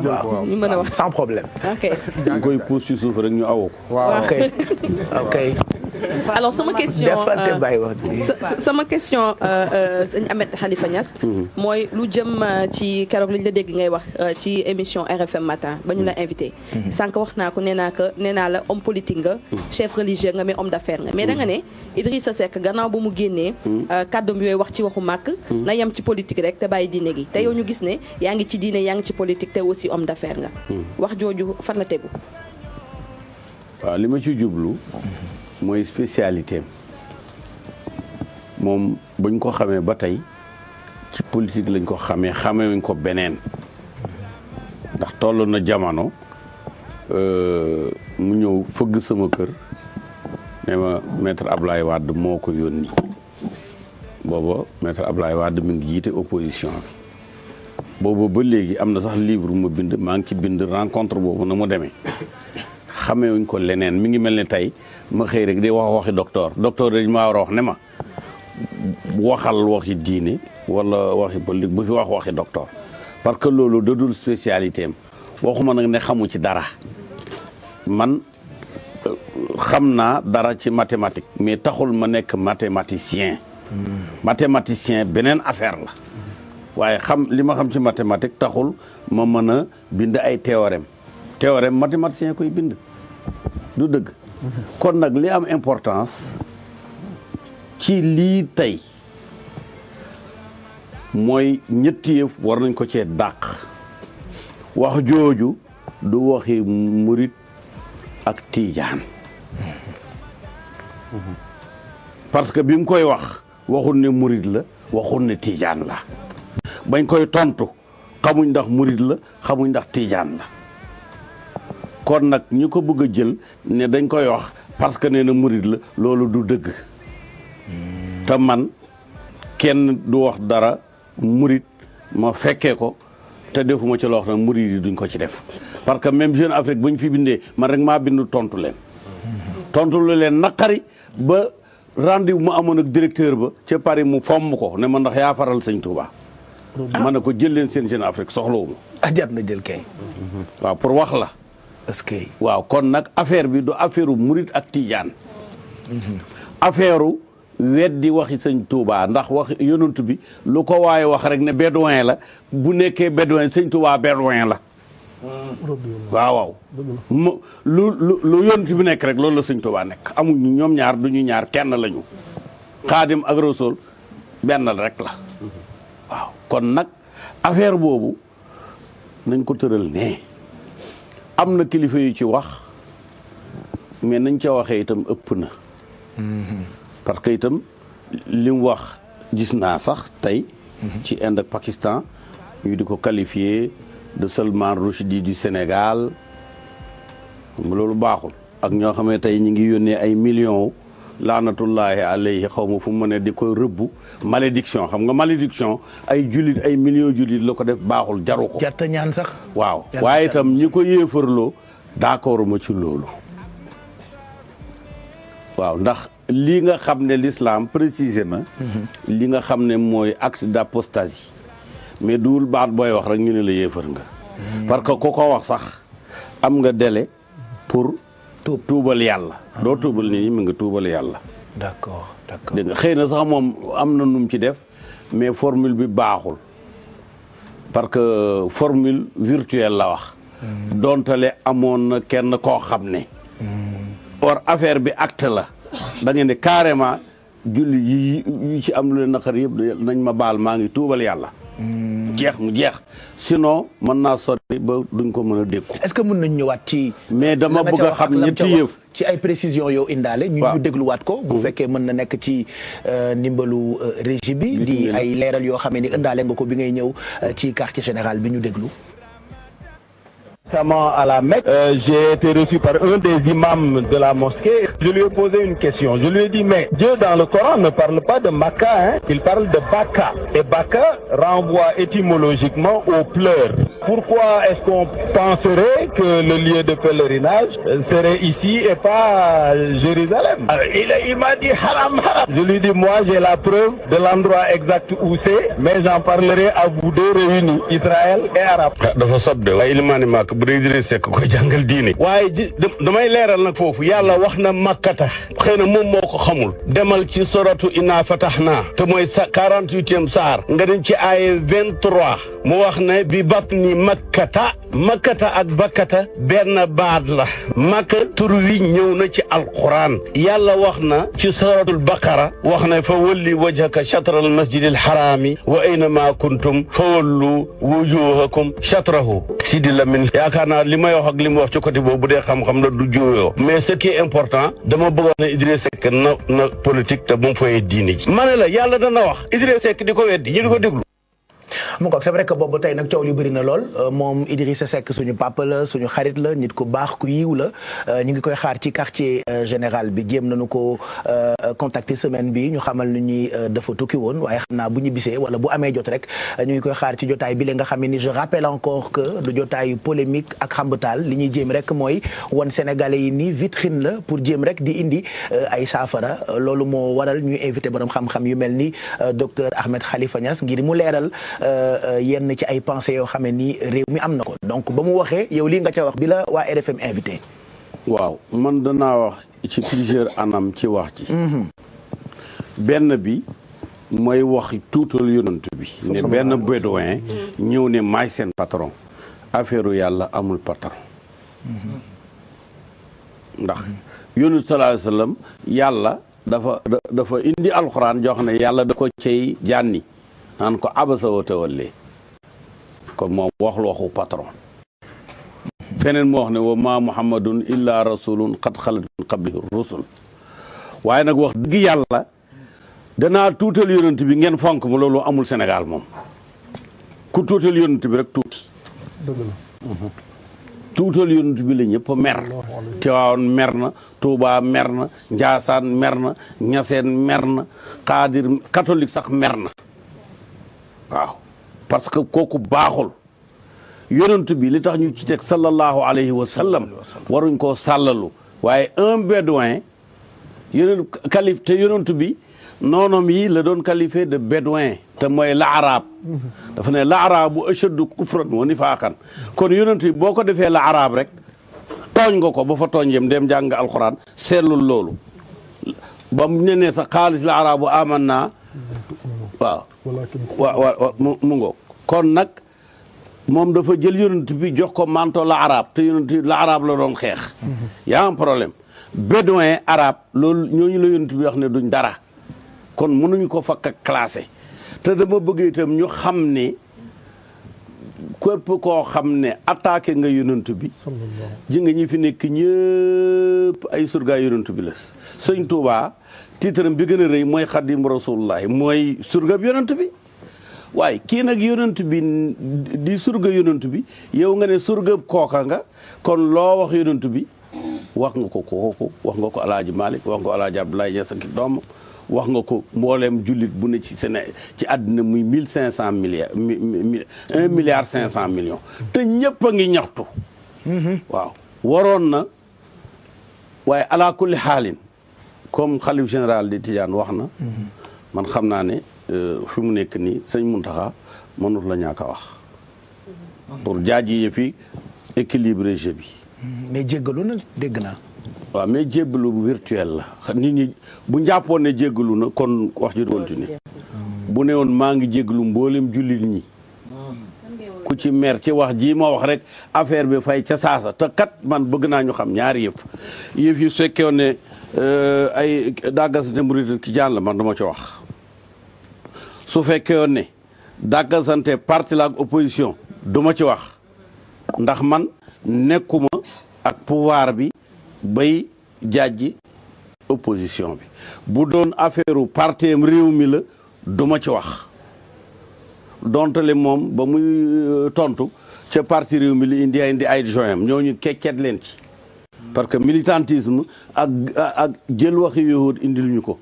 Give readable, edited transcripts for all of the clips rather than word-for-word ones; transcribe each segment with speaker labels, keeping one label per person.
Speaker 1: waaw ñu mën a wax
Speaker 2: sans problème.
Speaker 1: ok.
Speaker 3: ñu koy pousse ci suuf rek ñu awu ko.
Speaker 2: waaw ok ok.
Speaker 1: alors sama question sama question sëñ Ahmed Khalifa Niass. mooy lu jëm ci keroog li ñu la dégg ngay wax ci émission RFM matin ba ñu la invité. sànq wax naa ko nee naa la homme politique nga. chef religieux nga mais homme d'affaires nga mais da nga ne Idrissa Seck gannaaw ba mu génnee. kàddoom yooyu wax ci waxu màkk. na yem ci politique rek te bàyyi diine gi te yow ñu gis ne yaa ngi ci diine yaa ngi ci politique te aussi homme d'affaires nga. wax jooju fan la tegu.
Speaker 3: waaw li ma ci jublu. mooy spécialité moom buñ ko xamee ba tey ci politique lañ ko xamee wuñ ko beneen ndax toll na jamono mu ñëw fëgg sama kër ne ma maître Ablaye Wade moo ko yónni booba maître Ablaye Wade mi ngi jiite opposition bi booba ba léegi am na sax livre mu bind maa ngi ci bind rencontre boobu na mu demee xamee wuñ ko leneen mi ngi mel ne tey ma xëy rek di waxi docteur dañ maa war a wax ne ma waxal waxi diine wala waxi politique bu fi waxi docteur parce que loolu dadul spécialité am waxuma nag ne xamu ci dara man xam naa dara ci mathématique mais taxul ma nekk mathématicien beneen affaire la waaye li ma xam ci mathématique taxul ma mën a bind ay théorème mathématicien koy bind du dëgg kon nag li am importance ci lii tey mooy ñetti yëf war nañ ko cee dàq wax jooju du waxi murit ak tiijaan parce que bi mu koy wax waxul ne murit la waxul ne tiijaan la bañ koy tontu xamuñ ndax murit la xamuñ ndax tiijaan la kon nag ñu ko bëgg a jël ne dañ koy wax parce que nee na murit la loolu du dëgg te man kenn du wax dara murit ma fekkee ko te defuma ci loo xam ne murit yi duñ ko ci def parce que même Jeune Afrique bu ñu fi bindee man rek maa bind tontu leen naqari ba rendez-vous mu amoon ak directeur ba ca Paris mu fomm ko ne ma ndax yaa faral sëñ Touba ma ne ko jël leen seen Jeune Afrique soxlawuma
Speaker 2: jar na jël kay
Speaker 3: waaw pour wax la
Speaker 2: est-ce que
Speaker 3: waaw kon nag affaire bi du affaire u murit ak tijaan affaire u weddi waxi sëñ Touba ndax wax yonent bi lu ko waaye wax rek ne bédouin la bu nekkee bédouin sëñ Touba bédouin la waaw lu yonent bi nekk rek loolu la sëñ Touba nekk amuñu ñoom ñaar duñu ñaar kenn lañu xaadim ak rasul benn rek la waaw kon nag affaire boobu nañ ko tëral ne am na kilifa yu ci wax mais nañ ca waxee itam ëpp na parce que itam li mu wax gis naa sax tey ci Inde ak Pakistan ñu di ko qualifier de Salman Rushdie du Sénégal loolu baaxul ak ñoo xam ne tey ñi ngi yónnee ay millions laanatullahi alayhi xaw ma fu mu ne di koy rëbbu malédiction xam nga malédiction ay jullit ay millions jullit la ko def baaxul jaru ko
Speaker 2: jarta ñaan sax
Speaker 3: waaw waaye itam ñi ko yéefarloo d'accord ma ci loolu waaw ndax li nga xam ne l'islam précisé na li nga xam ne mooy acte d'apostasie mais duwul baat booy wax rek ñu ne la yéefar nga parce que ku ko wax sax am nga délai pour tuubal yàlla doo tuubal nit ñi mi nga tuubal yàlla
Speaker 2: d'accord
Speaker 3: dégg nga xëy na sax moom am na num ci def mais formule bi baaxul parce que formule virtuelle la wax doontale amoon na kenn koo xam ne or affaire bi acte la da ngeen ne carrément julli yi ci am lu leen naqar yëpp nañ ma baal maa ngi tuubal yàlla jeex mu jeex sinon mën naa sori ba duñ ko mën a dékku.
Speaker 2: est-ce que mën nañ ñëwaat ci.
Speaker 3: mais dama bëgg a xam ñetti yëf.
Speaker 2: ci ay précisions yow indaale. ñu dégluwaat ko. bu fekkee mën na nekk ci ndimbalu régie bi. di ay leeral yoo xam ne indaale nga ko bi ngay ñëw ci quartier général bi ñu déglu.
Speaker 4: récemment à la Mecque. J'ai été reçu par un des imams de la mosquée. Je lui ai posé une question. Je lui ai dit, mais Dieu dans le Coran ne parle pas de Makka, hein? Il parle de Baka. Et Baka renvoie étymologiquement aux pleurs. Pourquoi est-ce qu'on penserait que le lieu de pèlerinage serait ici et pas Jérusalem? Il m'a dit haram, haram. Je lui dis, moi j'ai la preuve de l'endroit exact où c'est, mais j'en parlerai à vous deux réunis, Israël et Arab.
Speaker 3: dafa sob de waaye Ilimaani Màkk bu dee Idriss Seck koy jàngal diine waaye damay leeral nag foofu yàlla wax na makkata xëy na moom moo ko xamul demal ci soratu Inna Fatahna te mooy 48e saar nga dem ci aaye 23 mu wax ne bi batni makkata ak bakkata benn baat la makka tur wi ñëw na ci alquran yàlla wax na ci suratul baqara wax na fa walli wajhaka shatral masjidil harami wa aynama kuntum fa wallu wujuhakum shatrahu Sidi Lamine yaakaar naa li may wax ak li mu wax ci côté boobu bu dee xam-xam la du jooyoo mais ce qui est important dama bëggoon ne Idriss Seck na politique te bu mu fayee diine ji ma ne la yàlla dana wax Idriss Seck di ko weddi ñu di ko déglu
Speaker 2: mu ngoog c'est vrai que boobu tey nag coow li bëri na lool moom Idrissa Seck suñu papa la suñu xarit la nit ku baax ku yiw la ñu ngi koy xaar ci quartier général bi jéem nañu ko contacter semaine bi ñu xamal ni ñuy dafa tukki woon waaye xam naa bu ñu bisee wala bu amee jot rek ñu ngi koy xaar ci jotaay bi la nga xam ne ni je rappelle encore que du jotaayu polémique ak xambataal li ñuy jéem rek mooy wan sénégalais yi ni vitrine la pour jéem rek di indi ay saafara loolu moo waral ñuy invité borom xam-xam yu mel ni docteur Ahmed Khalifa Niass ngir mu leeral yenn ci ay pensées yoo xam ne ni réew mi am na ko donc ba mu waxee yow lii nga ca wax bi la waa RFM invité.
Speaker 3: waaw man danaa wax ci plusieurs anam ci wax ci benn bi mooy wax tuutal yonent bi ne benn bédouin ñëw ne maay seen patron affaire yàlla amul patron ndax yonent sallallahu alayhi wasallam yàlla dafa indi alxuraan joo xam ne yàlla da ko cay jànni naan ko abasa wa tawallee kon moom waxu patron feneen moo wax ne wa ma muhammadun illa rasulun qad xalat min qablihi rusul waaye nag wax dëgg yàlla danaa tuutal yonent bi ngeen fonk ma loolu amul Sénégal moom ku tuutal yonent bi rek tuuti tuutal yonent bi la ñëpp mer Tiwaawan mer na Tuubaa mer na Njaasaan mer na Ñaseen mer na Xaadir catholique sax mer na waaw parce que kooku baaxul yonent bi li tax ñu ci teg sallallahu alayhi wa sallam waruñ koo sàllalu waaye un bédouin yonent kalif te yonent bi noonom yi la doon qualifié de bédouin te mooy la-arab dafa ne la-arabu ashaddu kufran wa nifaaqan kon yonent bi boo ko defee la-arab rek tooñ nga ko ba fa tooñ yem dem jàng alxuraan seetlul loolu ba mu ne sa xaalis la-arabu aman naa waaw mu ngoog kon nag moom dafa jël yonent bi jox ko manto la arabe te yonent la arabe la doon xeex yaa am problème bédouin arabe loolu ñooñu la yonent bi wax ne duñ dara kon mënuñ ko fakk classé te dama bëgg itam ñu xam ne képp koo xam ne attaqué nga yonent bi ji nga ñi fi nekk ñëpp ay surga yonent bi la sëñ Touba titre bi gën a rëy mooy xadim rasulullahi mooy surga bi yonent bi waaye kii nag yonent bi di surga yonent bi yow nga ne surga kooka nga kon loo wax yonent bi wax nga ko kooku wax nga ko alaaji Malick wax nga ko alaaji Abdoulaye Niass ak doom wax nga ko mbooleem jullit bu ne ci Sénégal ci àddina muy 1500 milliards 1 milliard 500 millions te ñëpp a ngi ñaxtu waaw waroon na waaye ala kulli xaalin comme xalif général di Tidiane wax na man xam naa ne fi mu nekk nii sëñ Muntaxa mënut la ñàkk a wax pour jaaji fi équilibré jeu bi
Speaker 2: mais jéggalu na dégg naa
Speaker 3: waaw mais jébbalu virtuel la nit ñi bu njàppoon ne jéggalu na kon wax ji continuer bu ne woon maa ngi jéggalu mboolem jullit ñi ku ci mer ci wax ji ma wax rek affaire bi fay ca saasa te kat man bëgg naa ñu xam ñaari yëf yi su fekkee ne ay dàggasante murid ki jaan la man dama ci wax su fekkee ne dàggasante parti la ak opposition duma ci wax ndax man nekkuma ak pouvoir bi bay jàjji opposition bi bu doon affaire u parti réew mi la duma ci wax dontale moom ba muy tontu ca parti réew mi li indi ay joyam ñooñu kekket leen ci parce que militantisme ak jël waxi yahud indil ñu ko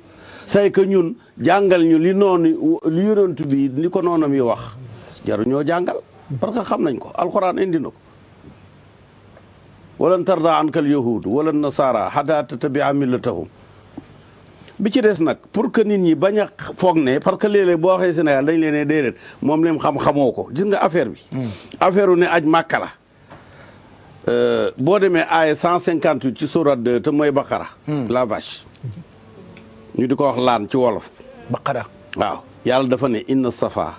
Speaker 3: c'est que ñun jàngal ñu li noonu li yonent bi li ko noonam yi wax jaru ñoo jàngal parce que xam nañ ko alxuraan indi na ko walan tarda ankal yahud wala nasara hatta tatabia millatahum bi ci des nag pour que nit ñi bañ a foog ne parce que léeg-léeg boo waxee Sénégal dañ leen ne déedéet moom leen xamoo ko gis nga affaire bi affaire u ne aj màkka la boo demee aaya 158 ci sourate 2 te mooy Baqara la vache ñu di ko wax laan ci wolof
Speaker 2: Baqara
Speaker 3: waaw yàlla dafa ne inna safa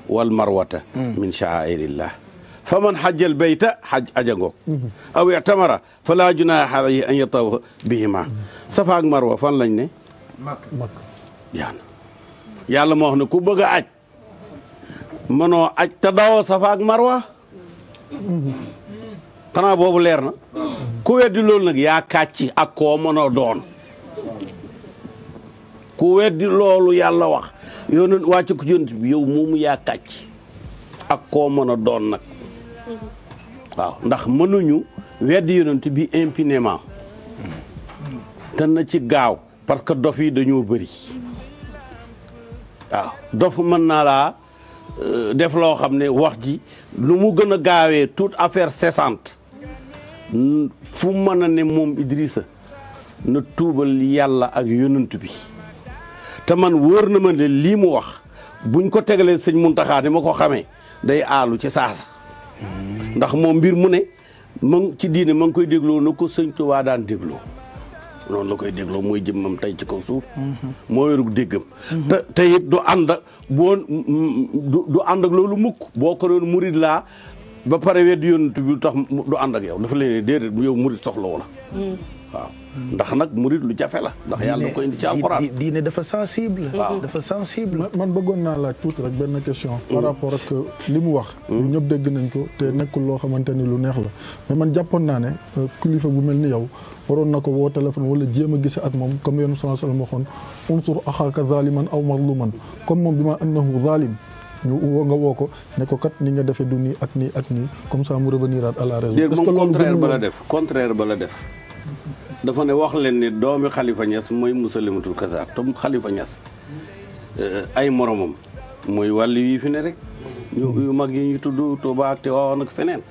Speaker 3: wal marwata min sha'airillah fa man hajjal bayta haj ajangoog aw i'tamara fala junaha alayhi an yatawafa bihima safa ak marwa fan lañ ne yàlla moo wax ne ku bëgg a aj mënoo aj te dawoo safa ak marwa xanaa boobu leer na ku weddi loolu nag yaa kàcci ak koo mënoo doon ku weddi loolu yàlla wax yow na wàcc ko yonent bi yow moomu yaa kàcc ak koo mën a doon nag waaw ndax mënuñu weddi yonent bi impunément te na ci gaaw parce que dof yi dañoo bëri waaw dof mën naa laa def loo xam ne wax ji lu mu gën a gaawee toute affaire cessante fu mën a ne moom Idrissa na tuubal yàlla ak yonent bi te man wóor na ma ne lii mu wax buñ ko tegalee sëñ Muntaxa ni ma ko xamee day aalu ci saasa ndax moom mbir mu ne ma ci diine ma ngi koy dégloo na ko sëñ Tuubaa daan dégloo noonu la koy dégloo mooy jëmmam tey ci kaw suuf moo yorug déggam te it du ànd ak du ànd ak loolu mukk boo ko doon murid laa ba pare weddi yonent bi tax du ànd ak yow dafa leen déedéet yow murid soxlawu la waaw ndax nag murid lu jafe la ndax yàlla ko indi ci alxuraan
Speaker 2: diine dafa sensible
Speaker 3: waaw
Speaker 2: dafa sensible
Speaker 5: man bëggoon naa laaj tuuti rek benn question par rapport ak li mu wax ñun ñëpp dégg nañ ko te nekkul loo xamante ni lu neex la mais man jàppoon naa ne kilifa bu mel ni yow waroon na ko woo téléphone wala jéem a gise ak moom comme yéen sallallahu alayhi wasallam waxoon unsur axaaka zaliman aw mazluman comme moom bi ma annahu zalim ñu woo nga woo ko ne ko kat ni nga defee du nii ak nii ak nii comme ça mu revenir à la raison.
Speaker 3: est-ce que loolu contraire ba la def dafa ne wax leen ni doomi Khalifa Niass mooy Musalimatul Kazaab te Khalifa Niass ay moromam mooy wàllu yi fi ne rek yu mag yi ñu tudd Touba ak Tiwaawan ak feneen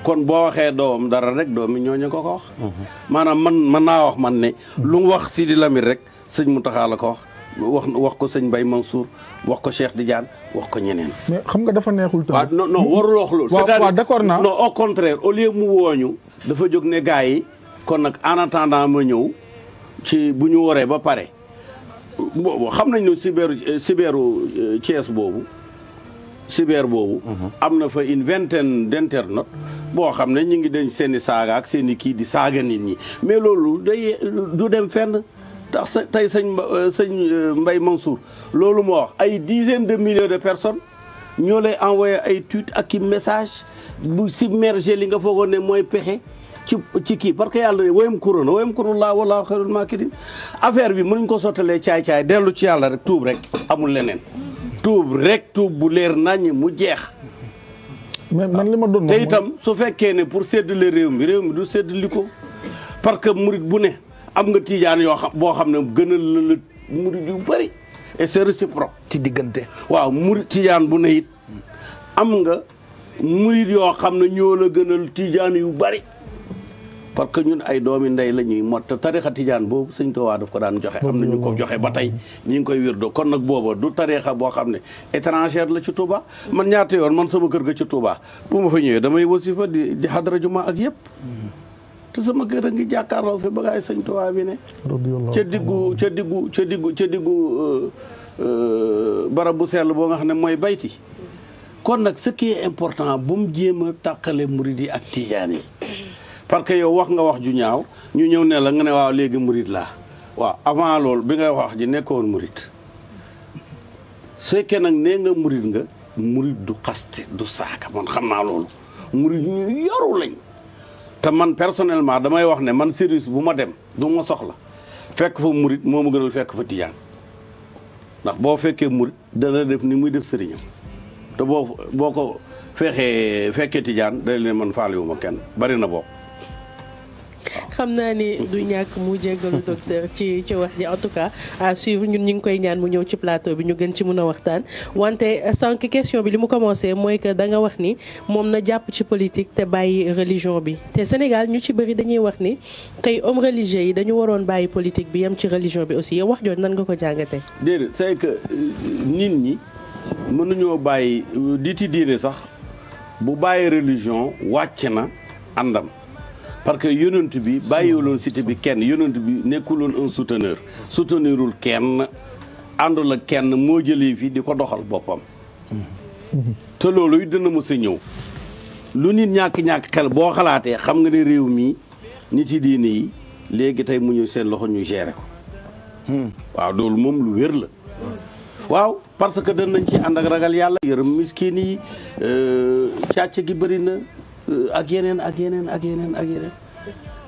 Speaker 3: kon boo waxee doomam dara rek doomi ñooñu ko wax maanaam man mën naa wax man ne lu mu wax Sidi Lamine rek sëñ Mountakha la ko wax ko sëñ Mbaye Mansour wax ko Cheikh Tidiane wax ko ñeneen.
Speaker 5: mais xam nga dafa neexul tamit.
Speaker 3: waaw non warul wax loolu.
Speaker 5: waaw d'accord naa
Speaker 3: non au contraire au lieu mu wooñu dafa jóg ne gars yi kon nag en attendant ma ñëw ci bu ñu waree ba pare boobu xam nañ ne cyberu Thiès boobu cyber boobu. am na fa une vingtaine d'internautes boo xam ne ñu ngi denc seen i saaga ak seen i kii di saaga nit ñi mais loolu day du dem fenn. ndax tey sëñ Mbaye Mansour loolu moo wax ay dizaines de milliers de personnes ñoo lay envoyé ay tweet ak i message bu submergé li nga foogoon ne mooy pexe ci kii parce que yàlla ne woyam kurona woyam kurulaa wala xayrul maakirin affaire bi mënuñ ko sottalee caay-caay dellu ci yàlla rek tuub rek amul leneen tuub rek tuub bu leer nañ mu jeex
Speaker 5: mais man li ma doon
Speaker 3: te itam su fekkee ne pour séddale réew mi du séddali ko parce que murit bu ne am nga tiijaan yoo xam boo xam ne gënal la murid yu bëri et c'est réciproque
Speaker 2: ci diggante
Speaker 3: waaw murid tiijaan bu ne it am nga murid yoo xam ne ñoo la gënal tiijaan yu bëri parce que ñun ay doomi ndey la ñuy mot te tarixa tiijaan boobu sëñ Tuubaa daf ko daan joxe am na ñu ko joxe ba tey ñi ngi koy wirdo kon nag booba du tarixa boo xam ne étrangère la ci Touba man ñaata yoon man sama kër ga ci Touba bu ma fa ñëwee damay wasifa di xadra juma ak yëpp te sama kër a ngi jàkkaarloo fi bagaay sëñ Tuubaa bi ne ca diggu barab bu sell boo nga xam ne mooy bayti kon nag ce qui est important bu mu jéem a tàqale murid yi ak tijaan yi parce que yow wax nga wax ju ñaaw ñu ñëw ne la nga ne waaw léegi murid laa waaw avant loolu bi nga wax ji nekkoon murid su fekkee nag nee nga murid du xaste du saaka man xam naa loolu murid ñu yoru lañ te man personnellement damay wax ne man service bu ma dem du ma soxla fekk fa murit moo ma gënal fekk fa tijaan ndax boo fekkee murit dana def ni muy def sëriñam te boo ko fekkee tijaan day leen man faaliwuma kenn bari na bokk.
Speaker 6: xam naa ni du ñàkk mu jéggalu docteur ci wax ji en tout cas à suivre ñun ñu ngi koy ñaan mu ñëw ci plateau bi ñu gën ci mën a waxtaan wante sànq question bi li mu commencé mooy que da nga wax ni moom na jàpp ci politique te bàyyi religion bi te Sénégal ñu ci bëri dañuy wax ni tey homme religieux yi dañu waroon bàyyi politique bi yem ci religion bi aussi yow wax jooju nan nga ko jàngatee.
Speaker 3: déedéet c'est que nit ñi mënuñoo bàyyi diiti diine sax bu bàyyi religion wàcc na àndam. parce que yonent bi bàyyiwuloon cité bi kenn yonent bi nekkuloon un soutenirul kenn àndul ak kenn moo jëlee fii di ko doxal boppam. te loolu it dina mës a ñëw lu nit ñàkk xel boo xalaatee xam nga ne réew mi nit yi diine yi léegi tey mu ñëw seen loxo ñu gérer ko. waaw loolu moom lu wér la. waaw parce que danañ ci ànd ak ragal yàlla yërëm miskin yi càcc gi bëri na. ak yeneen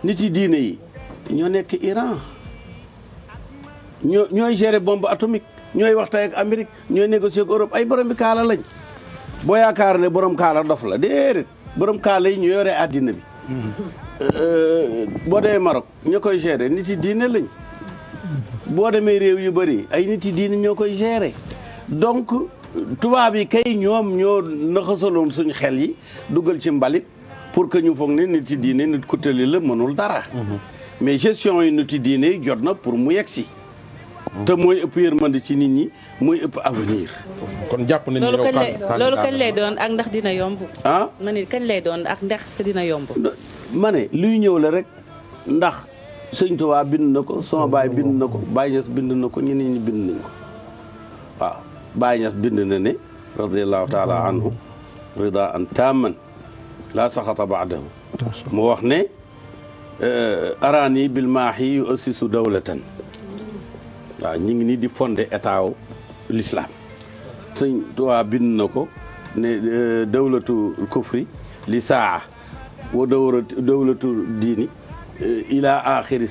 Speaker 3: nit yi diine yi ñoo nekk Iran ñooy gérer bombe atomique ñooy waxtaan ak Amérique ñooy négocier ak Europe ay borom bi kaala lañ boo yaakaar ne borom kaala dof la déedéet borom kaala yi ñu yore àddina bi. boo demee Maroc ñoo koy gérer nit yi diine lañ boo demee réew yu bëri ay nit yi diine ñoo koy gérer donc. tubaab yi kay ñoom ñoo naxasaloon suñu xel yi dugal ci mbalit pour que ñu foog ne nit yi diine nit ku tëli la mënul dara. mais gestion yi nit yi diine yi jot na pour mu yegg si. te mooy ëpp yërmande ci nit ñi mooy ëpp avenir.
Speaker 7: kon jàpp nañu
Speaker 6: loolu kañ lay doon ak ndax dina yomb.
Speaker 3: ah
Speaker 6: ma ne kañ lay doon ak ndax dina yomb.
Speaker 3: ma ne luy ñëw la rek ndax sëñ Tuubaa bind na ko sama baay bind na ko Baay Ñas bind na ko ñeneen ñi bind nañ ko waaw. Baay Ñas bind na ne radiyallahu taala anhu rida an tamman la saxata baadahu mu wax ne arani bil maahi yu assisu dawlatan waaw ñu ngi nii di fondé état wu l'islam sëñ Tuubaa bind na ko ne dawlatu kufri li saa wa dawlatu diini ila axiri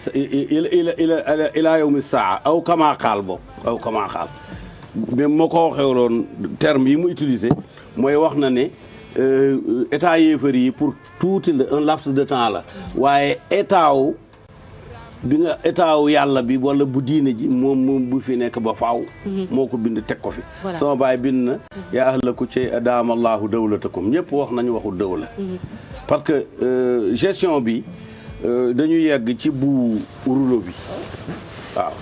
Speaker 3: ila yawmi saa aw kama xaal boobu aw kama xaal mais moo ko waxewoon terme yi mu utilisé mooy wax na ne état yéefar yi pour tuuti la un laps de temps la waaye état wu yàlla bi wala bu diine ji moom bu fi nekk ba faaw. moo ko bind teg ko fi. sama baay bind na. yaa ahlaku ci adaamallahu dawlatakum ñëpp wax nañu waxu dawla. parce que gestion bi dañu yegg ci bu rouleau bi waaw.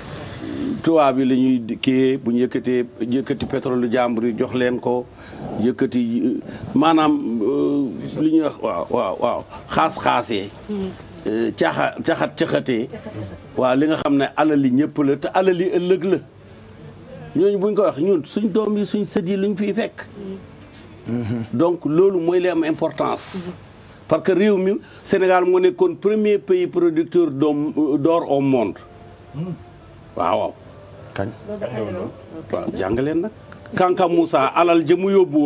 Speaker 3: tubaab bi la ñuy kii bu ñu yëkkati pétrole jàmbur yi jox leen ko yëkkati maanaam li ñuy wax waaw xaas-xaasee caxatee waaw li nga xam ne alal yi ñëpp la te alal yi ëllëg la ñooñu buñ ko wax ñun suñ doom yi suñ sët yi luñ fiy fekk donc loolu mooy li am importance parce que réew mi Sénégal moo nekkoon premier pays producteur d'or au monde waaw kañ waaw jàngaleen nag Kanka Moussa alal ja mu yóbbu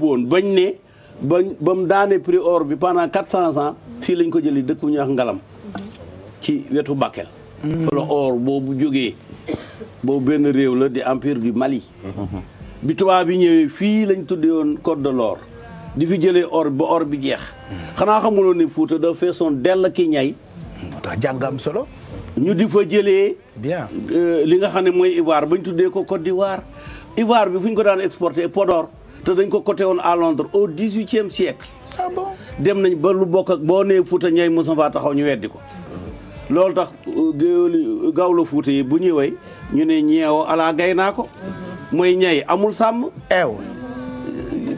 Speaker 3: woon bañ ne ba mu daane prix or bi pendant 400 ans fii lañ ko jëli dëkk bu ñuy wax Ngalam ci wetu Bakel fa la or boobu jógee boobu benn réew la di empire du Mali bi tubaab bi ñëwee fii lañ tuddee woon Côte de l'or di fi jëlee or ba or bi jeex xanaa xamuloon ne Fuuta da feesoon dell ki ñay
Speaker 2: tax jàngam solo
Speaker 3: ñu di fa jëlee
Speaker 2: bien
Speaker 3: li nga xam ne mooy ivoire ba ñu tuddee ko Côte d'Ivoire ivoire bi fu ñu ko daan exporté Podor te dañ ko coté woon à Londres au 18e siècle
Speaker 2: ah bon
Speaker 3: dem nañ ba lu bokk ak boo nee Fuuta ñay mosa faa taxaw ñu weddi ko loolu tax gawlo Fuuta yi bu ñuy way ñu ne ñeewo alaa gay naa ko mooy ñay amul sàmm
Speaker 2: eew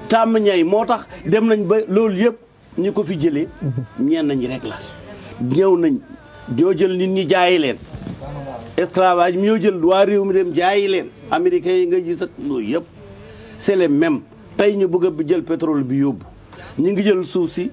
Speaker 3: tàmm ñay moo tax dem nañ ba loolu yëpp ñi ko fi jëlee ñeen nañ rek la ñëw nañ ñoo jël nit ñi jaayi leen esclavage mi ñoo jël waa réew mi dem jaayi leen américains yi nga gis ak loolu yëpp c'est le même tey ñu bëgg a jël pétrole bi yóbbu ñu ngi jël suuf si